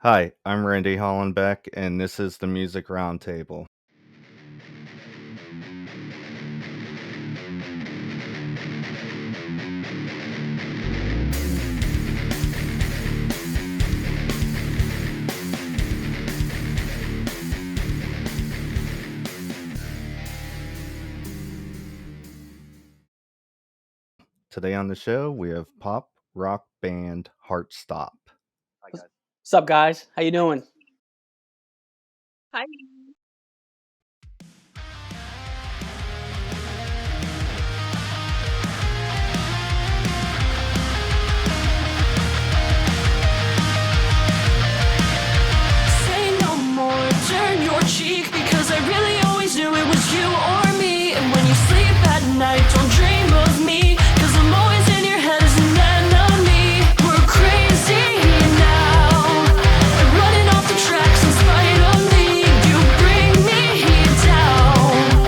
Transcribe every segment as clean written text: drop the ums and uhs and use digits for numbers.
Hi, I'm Randy Hollenbeck, and this is the Music Roundtable. Today on the show, we have pop rock band Heartstop. What's up, guys? How you doing? Hi. Say no more, turn your cheek, because I really always knew it was you or me. And when you sleep at night, don't dream of me, because I'm always in your head as an enemy. We're crazy now, I'm running off the tracks in spite of me. You bring me down,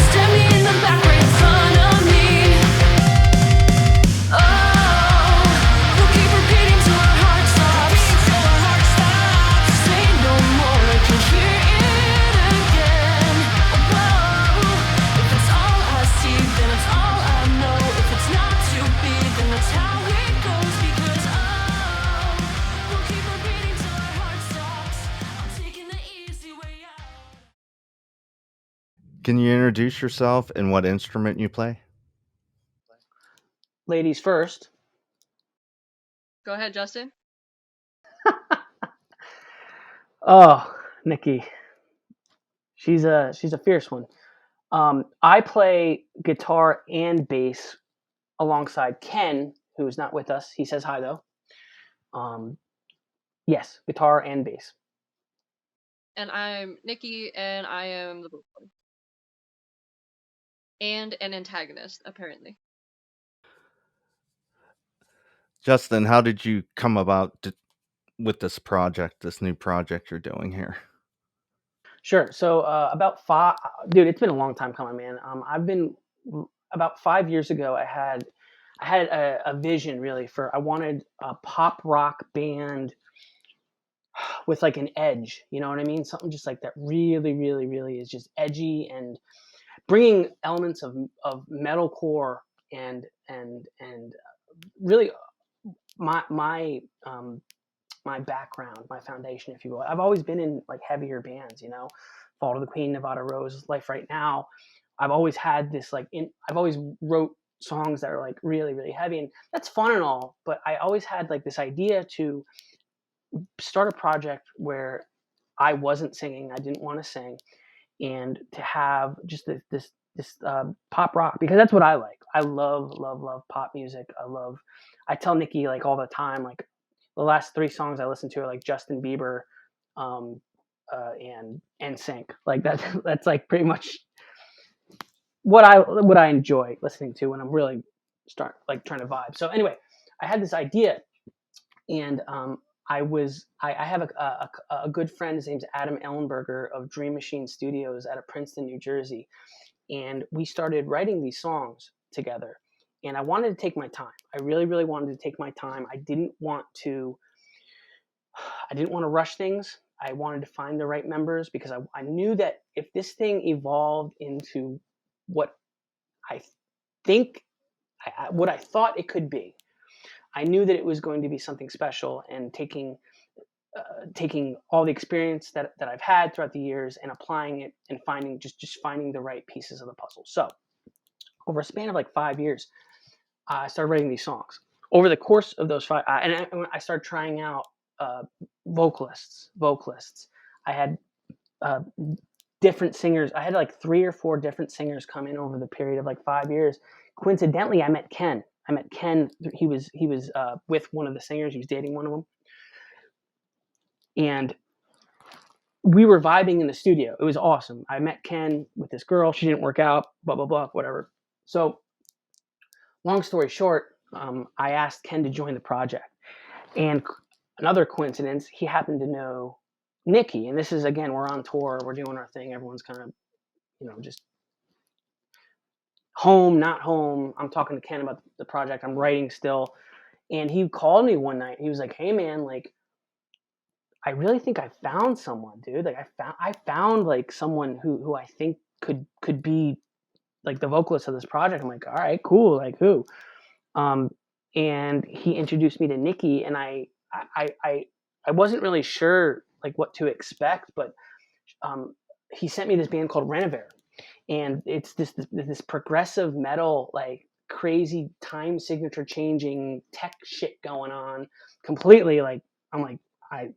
stab me in the back right in front of me. Oh, we'll keep repeating till our heart stops. Say no more, I can hear it again. Oh, if it's all I see, then it's all I know. If it's not to be, then that's how it goes. Because we'll keep repeating till our heart stops. I'm taking the easy way out. Can you introduce yourself and what instrument you play? Ladies first. Go ahead, Justin. Oh, Nikki, she's a fierce one. I play guitar and bass alongside Ken, who's not with us. He says hi though. Yes, guitar and bass. And I'm Nikki, and I am the vocalist. And an antagonist, apparently. Justin, how did you come about with this project, this new project you're doing here? Sure. So about five, dude, it's been a long time coming, man. I've been about 5 years ago. I had a vision really for. I wanted a pop rock band with like an edge. You know what I mean? Something just like that. Really, really, really is just edgy and bringing elements of metalcore and really my background, my foundation, if you will. I've always been in like heavier bands, Fall to the Queen, Nevada Rose, Life Right Now. I've always had this I've always wrote songs that are like really, really heavy, and that's fun and all. But I always had like this idea to start a project where I wasn't singing, I didn't want to sing, and to have just this pop rock, because that's what I like. I love pop music. I tell Nikki like all the time, like the last three songs I listen to are like Justin Bieber, and NSYNC. Like that. That's like pretty much what I enjoy listening to when I'm really trying to vibe. So anyway, I had this idea, and I have a good friend. His name's Adam Ellenberger of Dream Machine Studios out of Princeton, New Jersey, and we started writing these songs together. And I wanted to take my time. I really, really wanted to take my time. I didn't want to rush things. I wanted to find the right members, because I knew that if this thing evolved into what I think, what I thought it could be, I knew that it was going to be something special, and taking all the experience that I've had throughout the years and applying it and finding the right pieces of the puzzle. So over a span of like 5 years, I started writing these songs. Over the course of those I started trying out vocalists. I had uh, different singers. I had like 3 or 4 different singers come in over the period of like 5 years. Coincidentally, I met Ken. He was with one of the singers. He was dating one of them, and we were vibing in the studio. It was awesome. I met Ken with this girl. She didn't work out. Blah blah blah. Whatever. So, long story short, I asked Ken to join the project, and another coincidence, he happened to know Nikki. And this is, again, we're on tour. We're doing our thing. Everyone's kind of, just home, not home. I'm talking to Ken about the project. I'm writing still. And he called me one night. He was like, "Hey man, like, I really think I found someone, dude. Like I found like someone who I think could be like the vocalist of this project. I'm like, all right, cool. Like who? Um, and he introduced me to Nikki, and I I I wasn't really sure like what to expect, but um, he sent me this band called Renovair, and it's this progressive metal, like crazy time signature changing tech shit going on. Completely like I'm like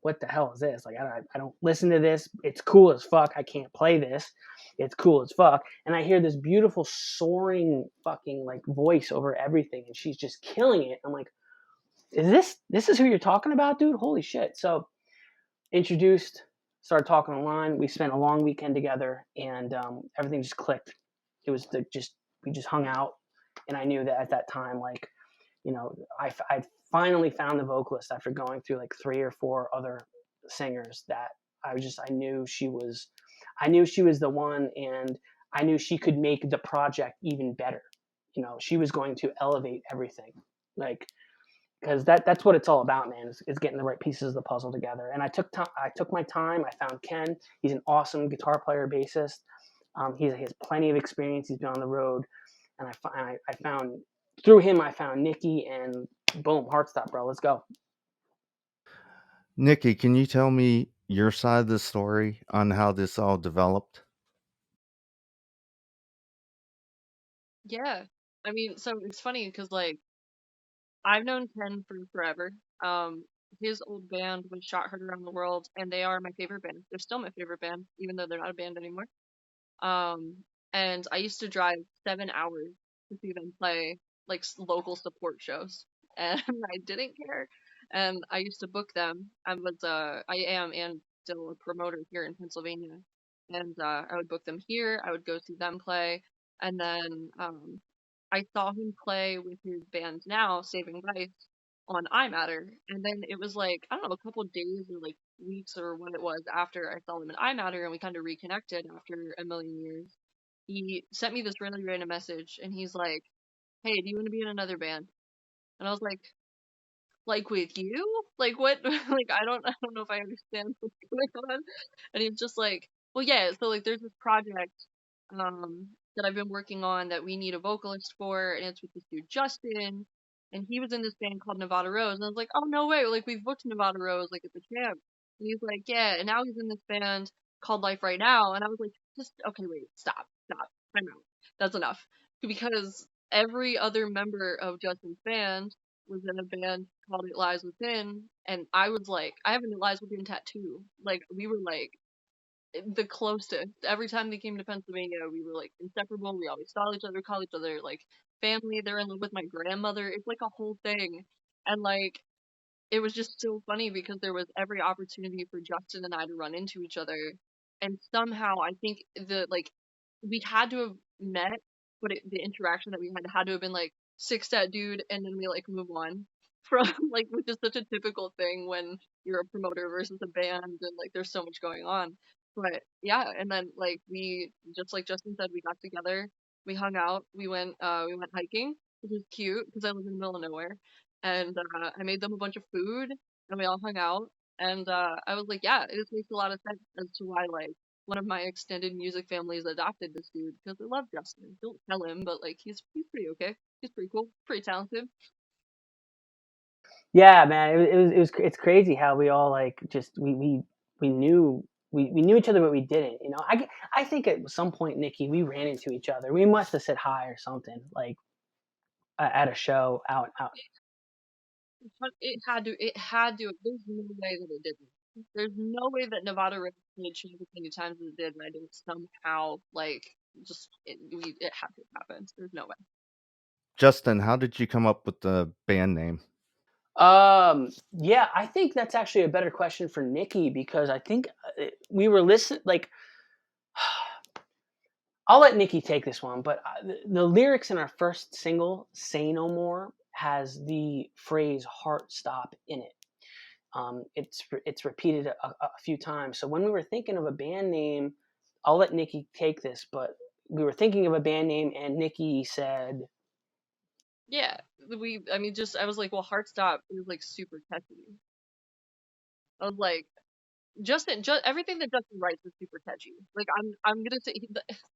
what the hell is this? Like I don't listen to this. It's cool as fuck. I can't play this. It's cool as fuck. And I hear this beautiful soaring fucking like voice over everything, and she's just killing it. I'm like, this is who you're talking about, dude? Holy shit! So introduced, started talking online. We spent a long weekend together, and everything just clicked. It was just we just hung out, and I knew that at that time, like I finally found the vocalist after going through like 3 or 4 other singers that I knew she was the one, and I knew she could make the project even better. She was going to elevate everything, like because that's what it's all about, man. Is getting the right pieces of the puzzle together. And I took my time. I found Ken. He's an awesome guitar player, bassist. He has plenty of experience. He's been on the road, and I found through him. I found Nikki, and boom, heart stop, bro. Let's go. Nikki, can you tell me your side of the story on how this all developed? Yeah. I mean, so it's funny because like I've known Ken for forever. Um, his old band was Shot Heard Around the World, and they are my favorite band. They're still my favorite band, even though they're not a band anymore. Um, and I used to drive 7 hours to see them play like local support shows, and I didn't care. And I used to book them. I am and still a promoter here in Pennsylvania, and I would book them here. I would go see them play, and then I saw him play with his band now, Saving Life, on iMatter, and then it was like I don't know, a couple days or like weeks or what it was after I saw him in iMatter, and we kind of reconnected after a million years. He sent me this really random message, and he's like, "Hey, do you want to be in another band?" And I was like with you? Like what? Like I don't know if I understand what's going on. And he's just like, well, yeah. So like, there's this project that I've been working on that we need a vocalist for, and it's with this dude Justin, and he was in this band called Nevada Rose, and I was like, oh no way, like we've booked Nevada Rose like at the champ, and he's like, yeah, and now he's in this band called Life Right Now, and I was like, just okay, wait, stop, time out, that's enough, because every other member of Justin's band was in a band called It Lies Within, and I was like, I have an It Lies Within tattoo, like we were like the closest. Every time they came to Pennsylvania, we were like inseparable. We always saw each other, call each other like family. They're in love with my grandmother. It's like a whole thing. And like it was just so funny because there was every opportunity for Justin and I to run into each other. And somehow I think we had to have met, but the interaction that we had to have been like six that dude, and then we like move on from like, which is such a typical thing when you're a promoter versus a band, and like there's so much going on. But yeah, and then like we just like Justin said, we got together, we hung out, we went hiking, which is cute because I live in the middle of nowhere, and I made them a bunch of food, and we all hung out, and I was like, yeah, it just makes a lot of sense as to why like one of my extended music families adopted this dude because they love Justin. Don't tell him, but like he's pretty okay. He's pretty cool, pretty talented. Yeah, man. It's crazy how we all like just we knew we knew each other, but we didn't. I think at some point, Nikki, we ran into each other. We must have said hi or something like at a show out. But it had to. There's no way that it didn't. There's no way that Nevada Rose played shows as many times as it did, and I didn't somehow like it had to happen. There's no way. Justin, how did you come up with the band name? Yeah, I think that's actually a better question for Nikki because I think we were listening. Like, I'll let Nikki take this one, but the lyrics in our first single, "Say No More," has the phrase "heart stop" in it. It's repeated a few times. So when we were thinking of a band name, I'll let Nikki take this, but we were thinking of a band name, and Nikki said, Yeah, I mean, just I was like, well, Heartstop is like super catchy. I was like, everything that Justin writes is super catchy. Like I'm gonna say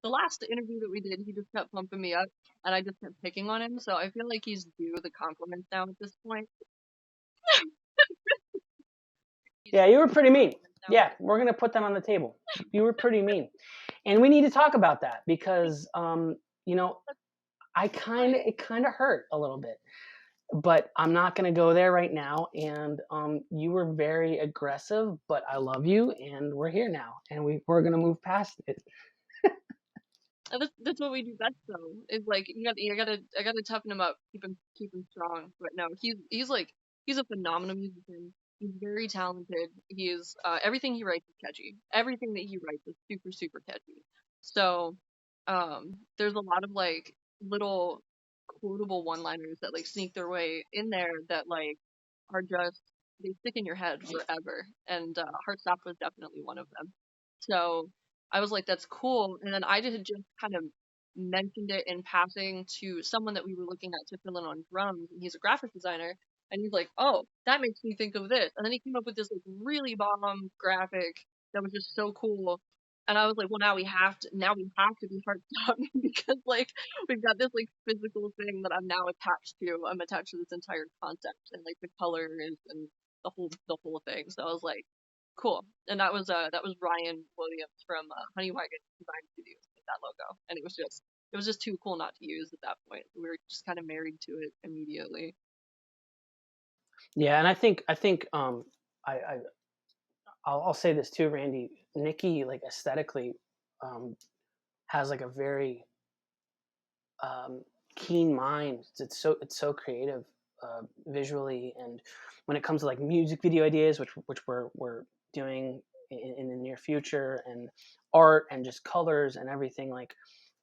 the last interview that we did, he just kept pumping me up, and I just kept picking on him. So I feel like he's due the compliments now at this point. Yeah, you were pretty mean. Now. Yeah, we're gonna put that on the table. You were pretty mean, and we need to talk about that because you know, it kind of hurt a little bit, but I'm not gonna go there right now. And you were very aggressive, but I love you, and we're here now, and we're gonna move past it. And that's what we do best though. Is like I gotta toughen him up, keep him strong. But no, he's a phenomenal musician. He's very talented. He's everything he writes is catchy. Everything that he writes is super super catchy. So there's a lot of like little quotable one-liners that like sneak their way in there that like are just they stick in your head forever. And Heartstop was definitely one of them. So I was like, that's cool. And then I just kind of mentioned it in passing to someone that we were looking at to fill in on drums, and he's a graphic designer. And he's like, oh, that makes me think of this. And then he came up with this like really bomb graphic that was just so cool. And I was like, well, now we have to be Heartstop because like we've got this like physical thing that I'm now attached to. I'm attached to this entire concept and like the colors and the whole thing. So I was like, cool. And that was Ryan Williams from Honeywagon Design Studios with that logo, and it was just too cool not to use at that point. We were just kind of married to it immediately. Yeah, and I think I I'll say this too, Randy. Nikki, like aesthetically, has like a very keen mind. It's so creative visually, and when it comes to like music video ideas, which we're doing in the near future, and art and just colors and everything, like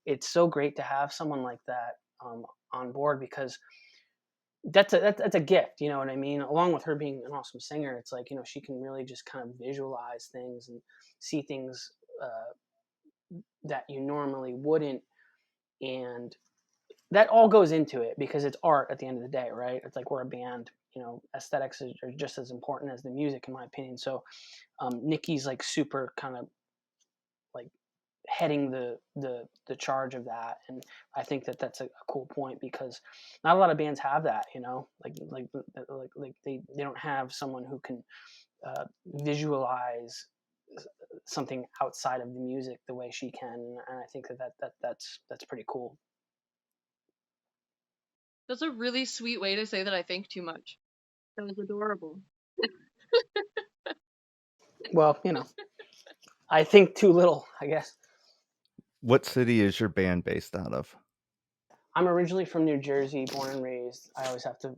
it's so great to have someone like that on board because that's a gift, you know what I mean? Along with her being an awesome singer, it's like, you know, she can really just kind of visualize things and see things that you normally wouldn't, and that all goes into it because it's art at the end of the day, right? It's like we're a band, you know, aesthetics are just as important as the music, in my opinion. So Nikki's like super kind of like heading the charge of that, and I think that's a cool point because not a lot of bands have that, you know, like they don't have someone who can visualize something outside of the music the way she can, and I think that's pretty cool. That's a really sweet way to say that I think too much. That was adorable. Well, you know, I think too little, I guess. What city is your band based out of? I'm originally from New Jersey, born and raised. I always have to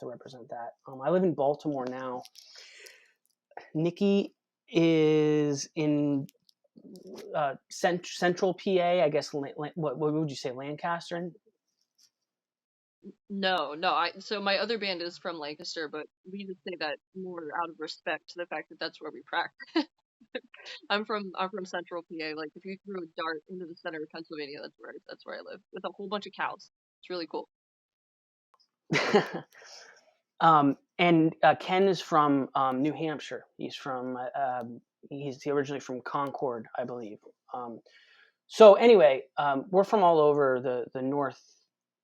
represent that. I live in Baltimore now. Nikki is in central PA, I guess. What would you say, Lancaster? No. So my other band is from Lancaster, but we just say that more out of respect to the fact that that's where we practice. I'm from Central PA. Like if you threw a dart into the center of Pennsylvania, that's where I live with a whole bunch of cows. It's really cool. And Ken is from New Hampshire. He's originally from Concord, I believe. So anyway, we're from all over the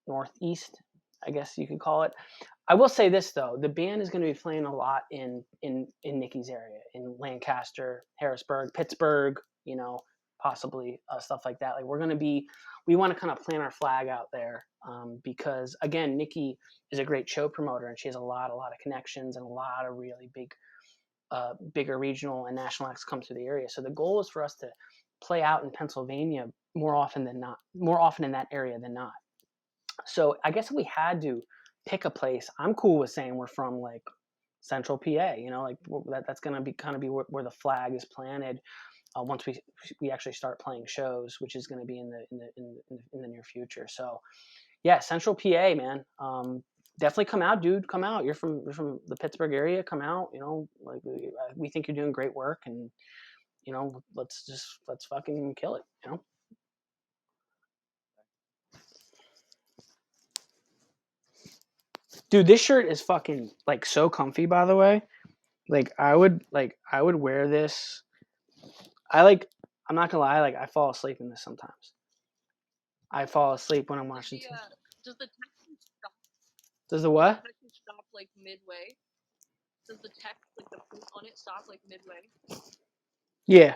northeast, I guess you could call it. I will say this though, the band is going to be playing a lot in Nikki's area, in Lancaster, Harrisburg, Pittsburgh, you know, possibly stuff like that. Like we want to kind of plant our flag out there because again, Nikki is a great show promoter and she has a lot of connections and a lot of really bigger regional and national acts come to the area. So the goal is for us to play out in Pennsylvania more often in that area than not. So I guess if we had to pick a place, I'm cool with saying we're from like Central PA, you know, like that's going to be kind of where the flag is planted once we actually start playing shows, which is going to be in the near future. So yeah, Central PA, man. Definitely come out, dude. Come out. You're from the Pittsburgh area. Come out. You know, like we think you're doing great work, and you know, let's fucking kill it. You know. Dude, this shirt is fucking like so comfy, by the way. Like I would wear this. I'm not gonna lie, like I fall asleep in this sometimes. I fall asleep when I'm watching TV. Does the text stop? Does the Does what? the text stop like midway? Does the text, like the print on it, stop like midway? Yeah.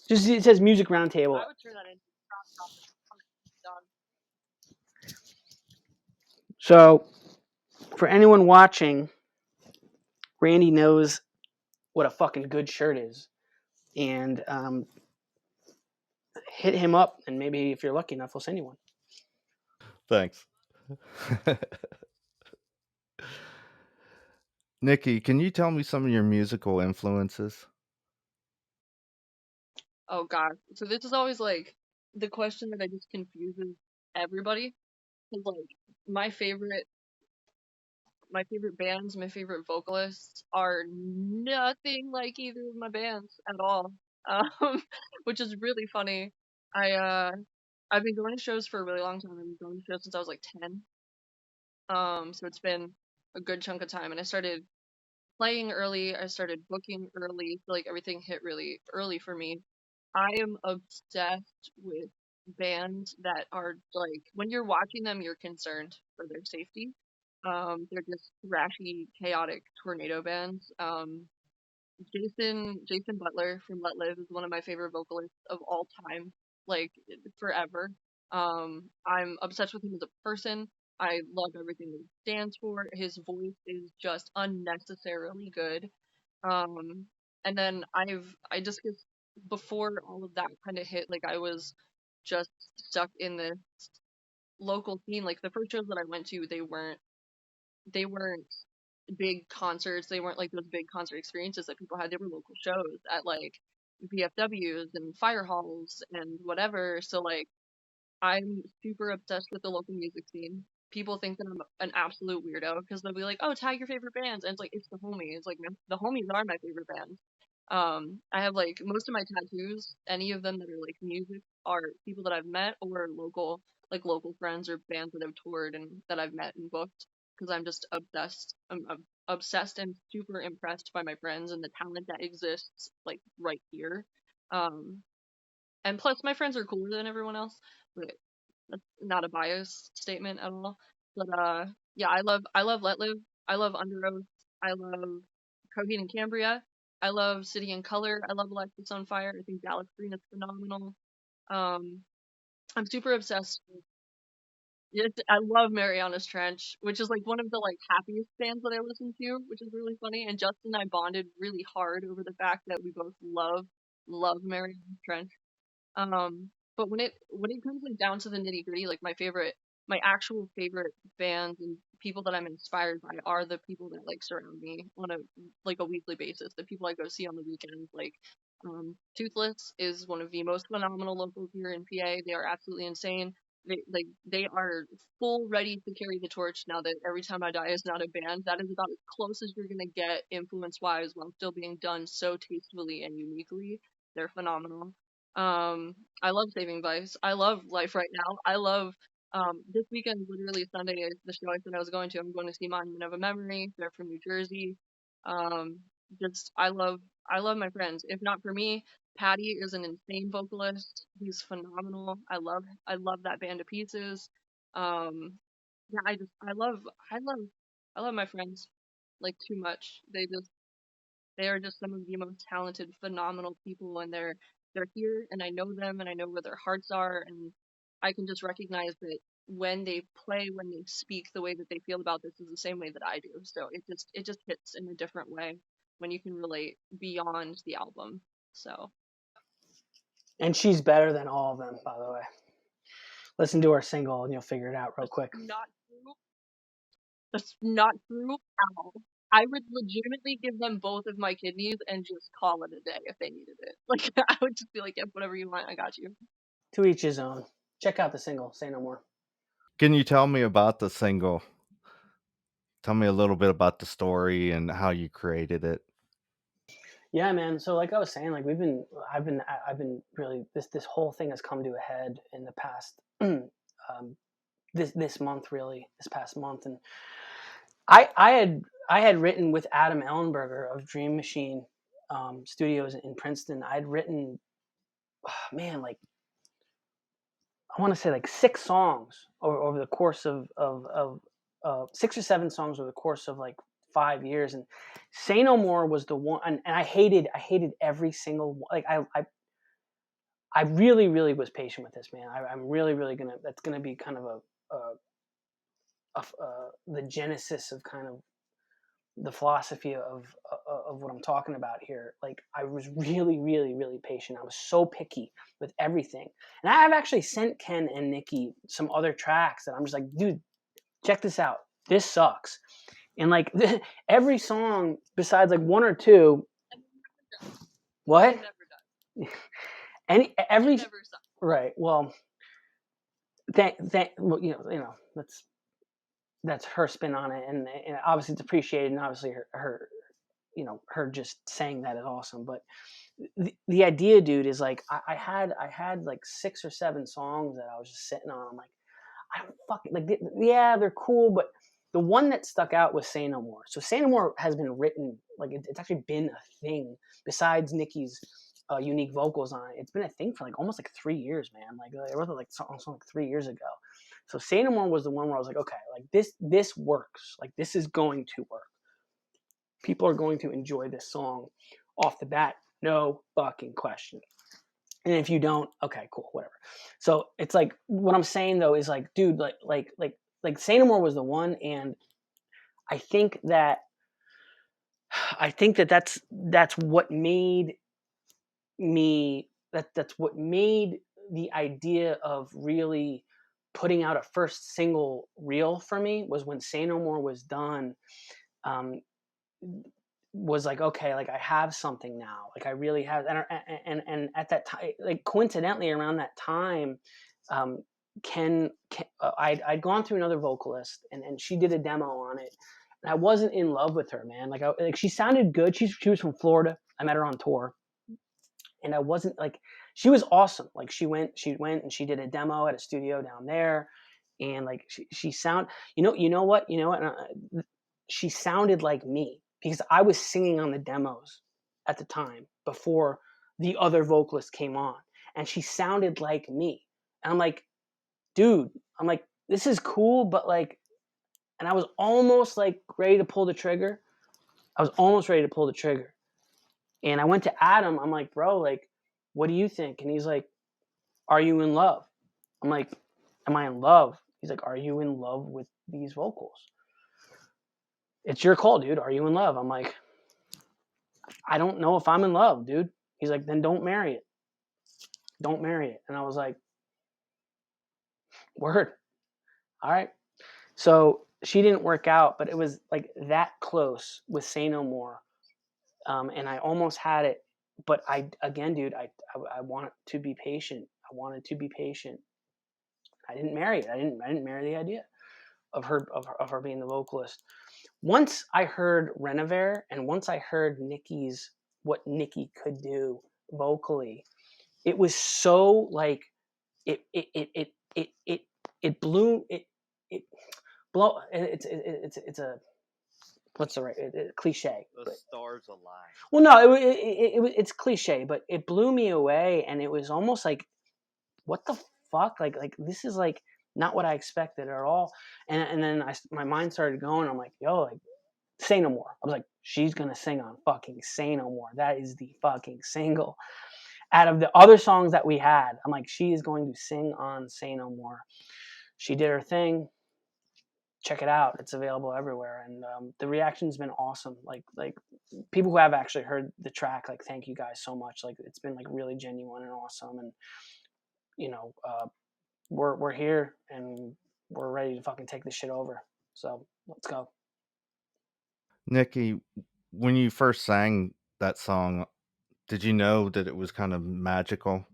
Just it says music roundtable. I would turn that into dog. So for anyone watching, Randy knows what a fucking good shirt is. And hit him up, and maybe if you're lucky enough, we'll send you one. Thanks. Nikki, can you tell me some of your musical influences? Oh god. So this is always like the question that I just confuses everybody. Cause like my favorite bands, my favorite vocalists are nothing like either of my bands at all. Which is really funny. I've been going to shows for a really long time. I've been going to shows since I was like 10. So it's been a good chunk of time, and I started playing early. I started booking early. So like everything hit really early for me. I am obsessed with bands that are like when you're watching them, you're concerned for their safety. They're just thrashy, chaotic tornado bands. Jason Butler from Let Live is one of my favorite vocalists of all time, like forever. I'm obsessed with him as a person. I love everything that he stands for. His voice is just unnecessarily good. Um, and then I just guess before all of that kind of hit, like I was just stuck in the local scene. Like the first shows that I went to, they weren't big concerts. They weren't like those big concert experiences that people had. They were local shows at like VFWs and fire halls and whatever. So like I'm super obsessed with the local music scene. People think that I'm an absolute weirdo because they'll be like, "Oh, tag your favorite bands," and it's like it's the homies. Like the homies are my favorite bands. I have like most of my tattoos, any of them that are like music, are people that I've met or local friends or bands that I've toured and that I've met and booked because I'm just obsessed. I'm obsessed and super impressed by my friends and the talent that exists like right here. Um, and plus my friends are cooler than everyone else. But that's not a bias statement at all. But yeah, I love Let Live. I love Under Oath. I love Coheed and Cambria. I love City and Color. I love Alexis on Fire. I think Dallas Green is phenomenal. Um, I'm super obsessed with it. I love Mariana's Trench, which is like one of the like happiest bands that I listen to, which is really funny. And Justin and I bonded really hard over the fact that we both love Mariana's Trench. But when it comes like down to the nitty gritty, like my actual favorite bands and people that I'm inspired by are the people that like surround me on a weekly basis. The people I go see on the weekends, like Toothless is one of the most phenomenal locals here in PA. They are absolutely insane. They are full ready to carry the torch now that Every Time I Die is not a band. That is about as close as you're gonna get influence wise while still being done so tastefully and uniquely. They're phenomenal. I love Saving Vice. I love Life Right Now. I love this weekend, literally Sunday is the show I said I was going to. I'm going to see Monument of a Memory. They're from New Jersey. Um, just I love my friends. If not for me, Patty is an insane vocalist. He's phenomenal. I love that band to pieces. Um, yeah, I love my friends like too much. They are just some of the most talented, phenomenal people, and they're here, and I know them, and I know where their hearts are, and I can just recognize that when they play, when they speak, the way that they feel about this is the same way that I do. So it just hits in a different way when you can relate beyond the album. So And she's better than all of them, by the way. Listen to her single, and you'll figure it out real that's quick. not true. That's not true at all. I would legitimately give them both of my kidneys and just call it a day if they needed it. Like I would just be like, "Yep, whatever you want, I got you." To each his own. Check out the single. Say no more. Can you tell me about the single? Tell me a little bit about the story and how you created it. Yeah, man. So like I was saying, like I've been really this whole thing has come to a head in the past this month, really, this past month, and I had I had written with Adam Ellenberger of Dream Machine Studios in Princeton. I'd written, man, like I want to say like 6 songs over the course of 6 or 7 songs over the course of like 5 years. And Say No More was the one, and I hated every single one. Like I really, really was patient with this, man. I'm really, really that's gonna be kind of the genesis of kind of the philosophy of what I'm talking about here. Like I was really, really, really patient. I was so picky with everything, and I've actually sent Ken and Nikki some other tracks that I'm just like, dude, check this out. This sucks. And like every song, besides like one or two, what? Every right. Well, well, that's her spin on it, and obviously it's appreciated, and obviously her her just saying that is awesome. But the idea, dude, is like I had like 6 or 7 songs that I was just sitting on. I'm like, I don't fucking like. Yeah, they're cool, but the one that stuck out was Say No More. So Say No More has been written, like it's actually been a thing. Besides Nikki's unique vocals on it, it's been a thing for like almost like 3 years, man. Like I wrote it like something like 3 years ago. So Say No More was the one where I was like, okay, like this works. Like this is going to work. People are going to enjoy this song off the bat, no fucking question. And if you don't, okay, cool, whatever. So it's like what I'm saying though is like, dude, like Say No More was the one, and I think that that's what made me that's what made the idea of really putting out a first single real for me was when Say No More was done. Um, was like, okay, like I have something now, like I really have. And at that time, like coincidentally around that time, Ken I'd gone through another vocalist, and she did a demo on it, and I wasn't in love with her, man. Like she sounded good. She was from Florida. I met her on tour, and I wasn't like, she was awesome. Like she went and she did a demo at a studio down there, and like she sound, you know what, she sounded like me because I was singing on the demos at the time before the other vocalist came on, and she sounded like me. And I'm like, dude, I'm like, this is cool, but like, and I was almost like ready to pull the trigger. I was almost ready to pull the trigger. And I went to Adam. I'm like, bro, like, what do you think? And he's like, are you in love? I'm like, am I in love? He's like, are you in love with these vocals? It's your call, dude. Are you in love? I'm like, I don't know if I'm in love, dude. He's like, then don't marry it. Don't marry it. And I was like, word. All right. So she didn't work out, but it was like that close with Say No More. And I almost had it, but again, dude, I wanted to be patient. I wanted to be patient. I didn't marry it. I didn't marry the idea of her being the vocalist. Once I heard Renovaire, and once I heard what Nikki could do vocally, it was so like it blew it blow. It's a what's the right cliche? The stars align. Well, no, it's cliche, but it blew me away, and it was almost like, what the fuck? Like this is like not what I expected at all. And then my mind started going. I'm like, yo, like Say No More. I was like, she's gonna sing on fucking Say No More. That is the fucking single. Out of the other songs that we had, I'm like, she is going to sing on Say No More. She did her thing. Check it out. It's available everywhere, and the reaction's been awesome. Like people who have actually heard the track, like, thank you guys so much. Like it's been like really genuine and awesome, and we're here and we're ready to fucking take this shit over. So let's go. Nikki, when you first sang that song, did you know that it was kind of magical?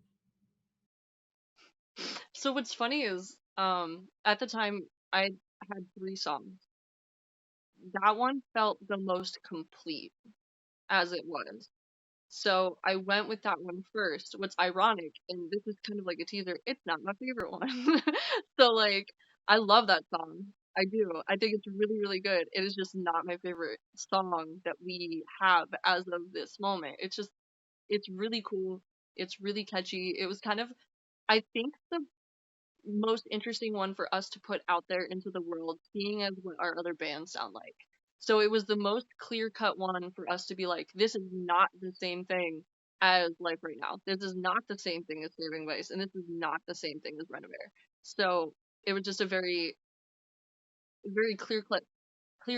So what's funny is, at the time I had 3 songs. That one felt the most complete as it was. So I went with that one first. What's ironic, and this is kind of like a teaser, it's not my favorite one. So like I love that song. I do. I think it's really, really good. It is just not my favorite song that we have as of this moment. It's really cool. It's really catchy. It was kind of, I think, the most interesting one for us to put out there into the world, seeing as what our other bands sound like. So it was the most clear cut one for us to be like, this is not the same thing as Life Right Now. This is not the same thing as Saving Vice, and this is not the same thing as Renovare. So it was just a very, very clear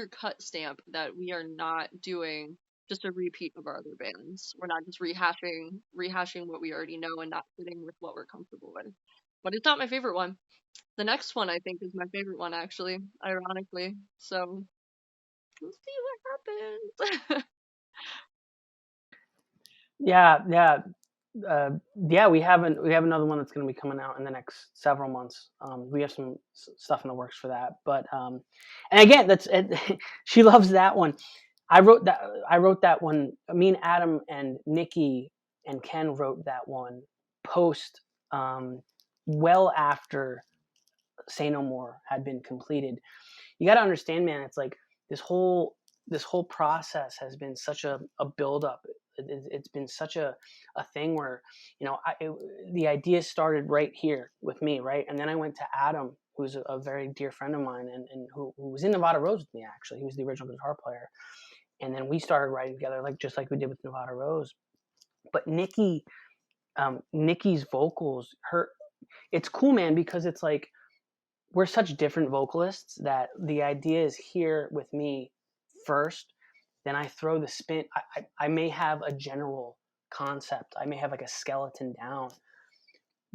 cut stamp that we are not doing just a repeat of our other bands. We're not just rehashing what we already know and not sitting with what we're comfortable with. But it's not my favorite one. The next one I think is my favorite one actually, ironically. So we'll see what happens. Yeah. Yeah, we have another one that's going to be coming out in the next several months. We have some stuff in the works for that, but and again, that's she loves that one. I wrote that one. Me and Adam and Nikki and Ken wrote that one post, well after Say No More had been completed. You got to understand, man. It's like this whole process has been such a build up. It's been such a thing where, you know, the idea started right here with me, right, and then I went to Adam, who's a very dear friend of mine, and who was in Nevada Rose with me. Actually, he was the original guitar player, and then we started writing together, like just like we did with Nevada Rose. But Nikki's vocals, it's cool, man, because it's like we're such different vocalists that the idea is here with me first, then I throw the spin. I may have a general concept, I may have like a skeleton down,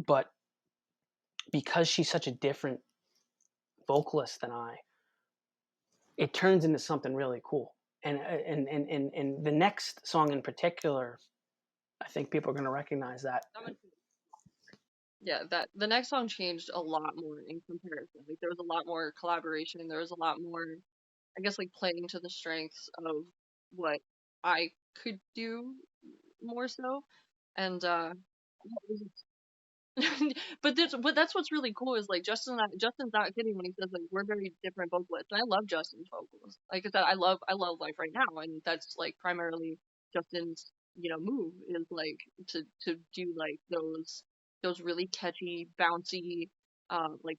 but because she's such a different vocalist than I, it turns into something really cool. And the next song in particular, I think people are going to recognize that. Yeah, that the next song changed a lot more in comparison. Like there was a lot more collaboration. There was a lot more, I guess, like playing to the strengths of what I could do more so. And but that's what's really cool is like Justin's not kidding when he says like we're very different vocalists. And I love Justin's vocals. Like I said, I love Life Right Now, and that's like primarily Justin's move is like to do like those really catchy, bouncy, like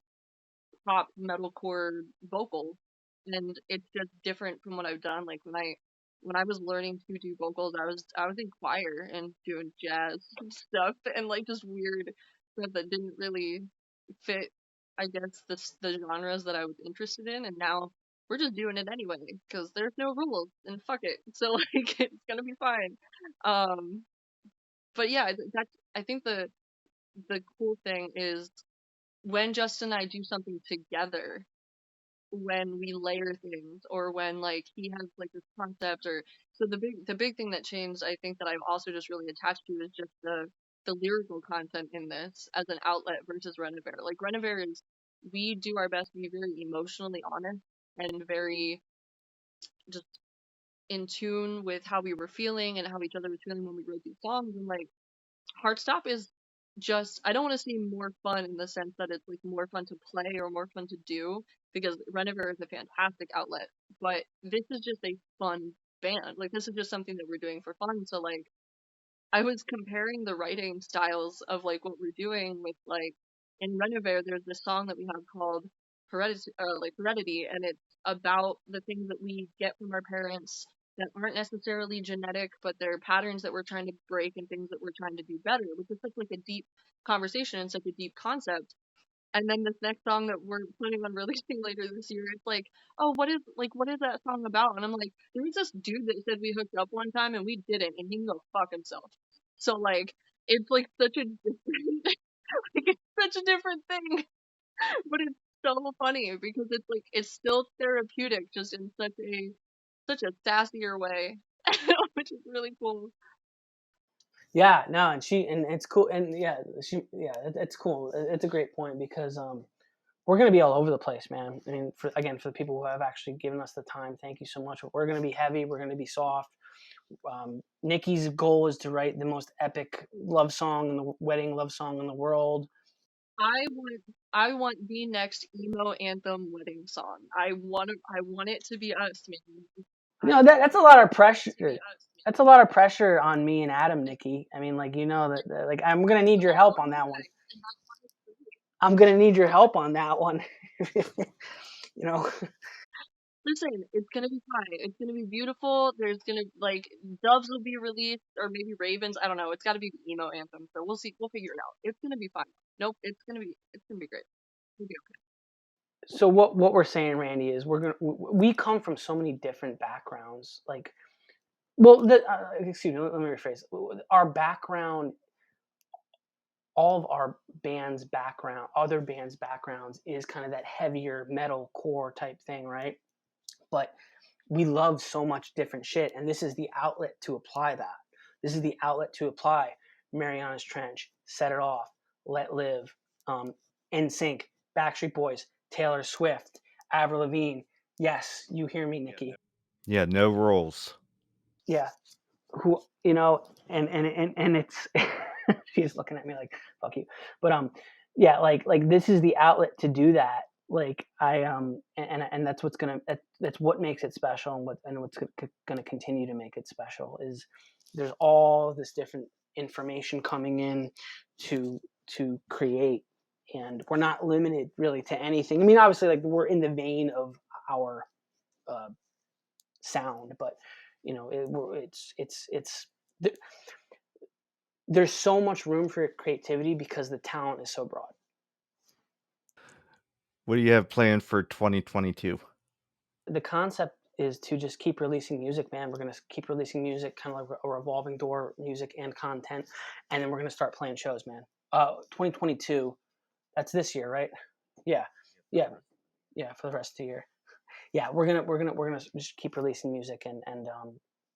pop metalcore vocals, and it's just different from what I've done. Like when I was learning to do vocals, I was in choir and doing jazz stuff and like just weird stuff that didn't really fit, I guess, the genres that I was interested in. And now we're just doing it anyway because there's no rules and fuck it. So like it's gonna be fine. Um, but yeah, that's I think the cool thing is when Justin and I do something together, when we layer things or when like he has like this concept or so the big thing that changed I think that I've also just really attached to is just the lyrical content in this as an outlet versus Renovare. Like Renovare is we do our best to be very emotionally honest and very just in tune with how we were feeling and how each other was feeling when we wrote these songs. And like Heartstop is just I don't want to say more fun in the sense that it's like more fun to play or more fun to do because Renovare is a fantastic outlet, but this is just a fun band. Like this is just something that we're doing for fun. So like I was comparing the writing styles of like what we're doing with like in Renovare there's this song that we have called Heredity, and it's about the things that we get from our parents that aren't necessarily genetic, but they're patterns that we're trying to break and things that we're trying to do better, which is such like a deep conversation and such a deep concept. And then this next song that we're planning on releasing later this year, it's like, oh, what is that song about? And I'm like, there was this dude that said we hooked up one time and we didn't, and he can go fuck himself. So like, it's like such a different, like it's such a different thing, but it's so funny because it's like it's still therapeutic, just in such a sassier way, which is really cool. Yeah, no, and it's cool, and it's cool. It's a great point because we're going to be all over the place, man. I mean, for the people who have actually given us the time, thank you so much. We're going to be heavy. We're going to be soft. Nikki's goal is to write the most epic love song and the wedding love song in the world. I want the next emo anthem wedding song. I want it to be us, man. No, that's a lot of pressure. That's a lot of pressure on me and Adam, Nikki. I mean, like, you know that like I'm gonna need your help on that one. I'm gonna need your help on that one. You know. Listen, it's gonna be fine. It's gonna be beautiful. There's gonna like doves will be released, or maybe ravens. I don't know. It's got to be the emo anthem. So we'll see. We'll figure it out. It's gonna be fine. Nope. It's gonna be great. It'll be okay. So what we're saying, Randy, is we come from so many different backgrounds. Like, well, excuse me. Let me rephrase. Our background, all of our bands' background, other bands' backgrounds, is kind of that heavier metal core type thing, right? But we love so much different shit, and this is the outlet to apply that. This is the outlet to apply Mariana's Trench, Set It Off, Let Live, NSYNC, Backstreet Boys, Taylor Swift, Avril Lavigne. Yes, you hear me, Nikki. Yeah, no rules. Yeah, who, you know, and it's she's looking at me like fuck you, but yeah, like this is the outlet to do that. Like and that's what's gonna that's what makes it special, and what's gonna continue to make it special is there's all this different information coming in to create, and we're not limited really to anything. I mean, obviously, like, we're in the vein of our sound, but you know, there's so much room for creativity because the talent is so broad. What do you have planned for 2022? The concept is to just keep releasing music, man. We're gonna keep releasing music, kind of like a revolving door, music and content, and then we're gonna start playing shows, man. 2022, that's this year, right? Yeah, yeah, yeah, for the rest of the year. Yeah, we're gonna just keep releasing music and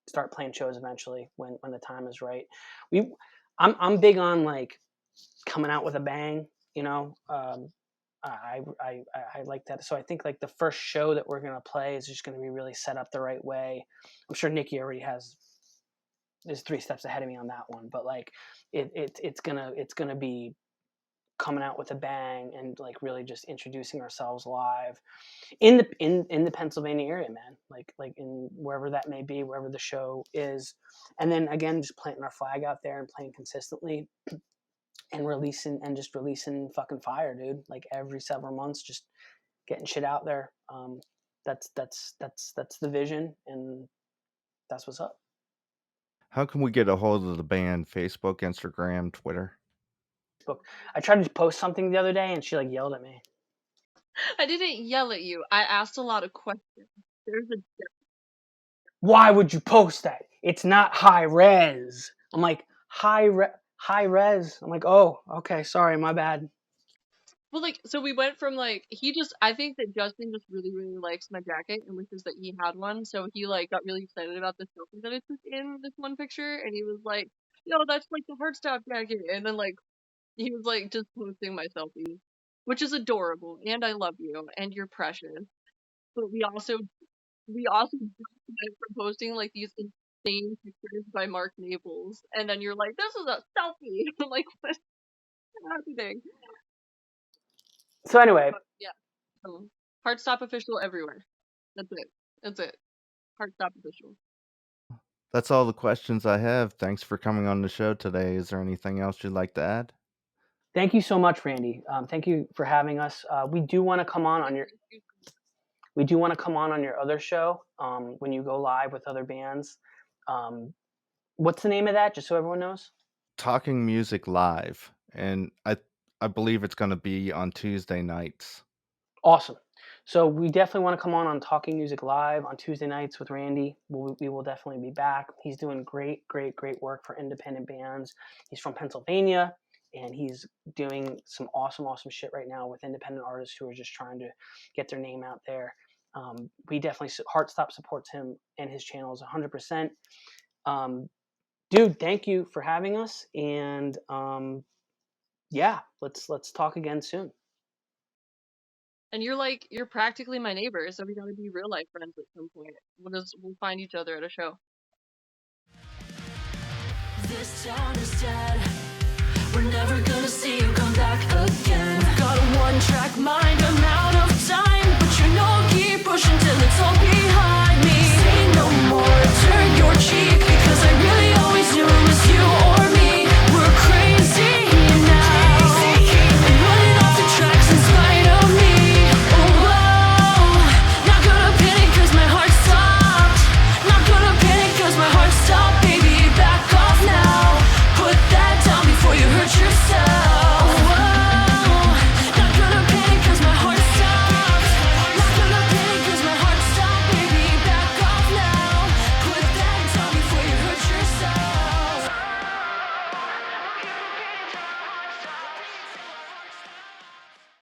start playing shows eventually when the time is right. I'm big on like coming out with a bang, you know. I like that. So I think like the first show that we're gonna play is just gonna be really set up the right way. I'm sure Nikki already is 3 steps ahead of me on that one, but like it's gonna be coming out with a bang and like really just introducing ourselves live in the Pennsylvania area, man. Like in wherever that may be, wherever the show is, and then again just planting our flag out there and playing consistently and releasing fucking fire, dude. Like every several months, just getting shit out there. That's the vision, and that's what's up. How can we get a hold of the band? Facebook, Instagram, Twitter? I tried to post something the other day, and she like yelled at me. I didn't yell at you. I asked a lot of questions. There's a Why would you post that? It's not high res. I'm like, high res. I'm like, oh, okay, sorry, my bad. Well, like, so we went from like I think that Justin just really really likes my jacket and wishes that he had one. So he like got really excited about the selfie that I took in this one picture, and he was like, "Yo, that's like the Heartstop jacket," and then like he was like just posting my selfies, which is adorable, and I love you, and you're precious. But we also document from posting like these insane pictures by Mark Naples, and then you're like, "This is a selfie." I'm like, "What's happening?" So anyway, But yeah, Heartstop official everywhere. That's it. That's it. Heartstop official. That's all the questions I have. Thanks for coming on the show today. Is there anything else you'd like to add? thank you so much, Randy. Thank you for having us. We do want to come on your other show when you go live with other bands. What's the name of that, just so everyone knows? Talking Music Live, and I believe it's going to be on Tuesday nights. Awesome. So we definitely want to come on Talking Music Live on Tuesday nights with Randy. We will definitely be back. He's doing great work for independent bands. He's from Pennsylvania, and he's doing some awesome shit right now with independent artists who are just trying to get their name out there. We definitely, Heartstop supports him and his channels 100%. Dude, thank you for having us, and yeah, let's talk again soon. And you're practically my neighbor, so we gotta be real life friends at some point. We'll find each other at a show. This town is dead. We're never gonna see you come back again. We've got a one-track mind, I'm out of time, but you know, keep pushing till it's all behind.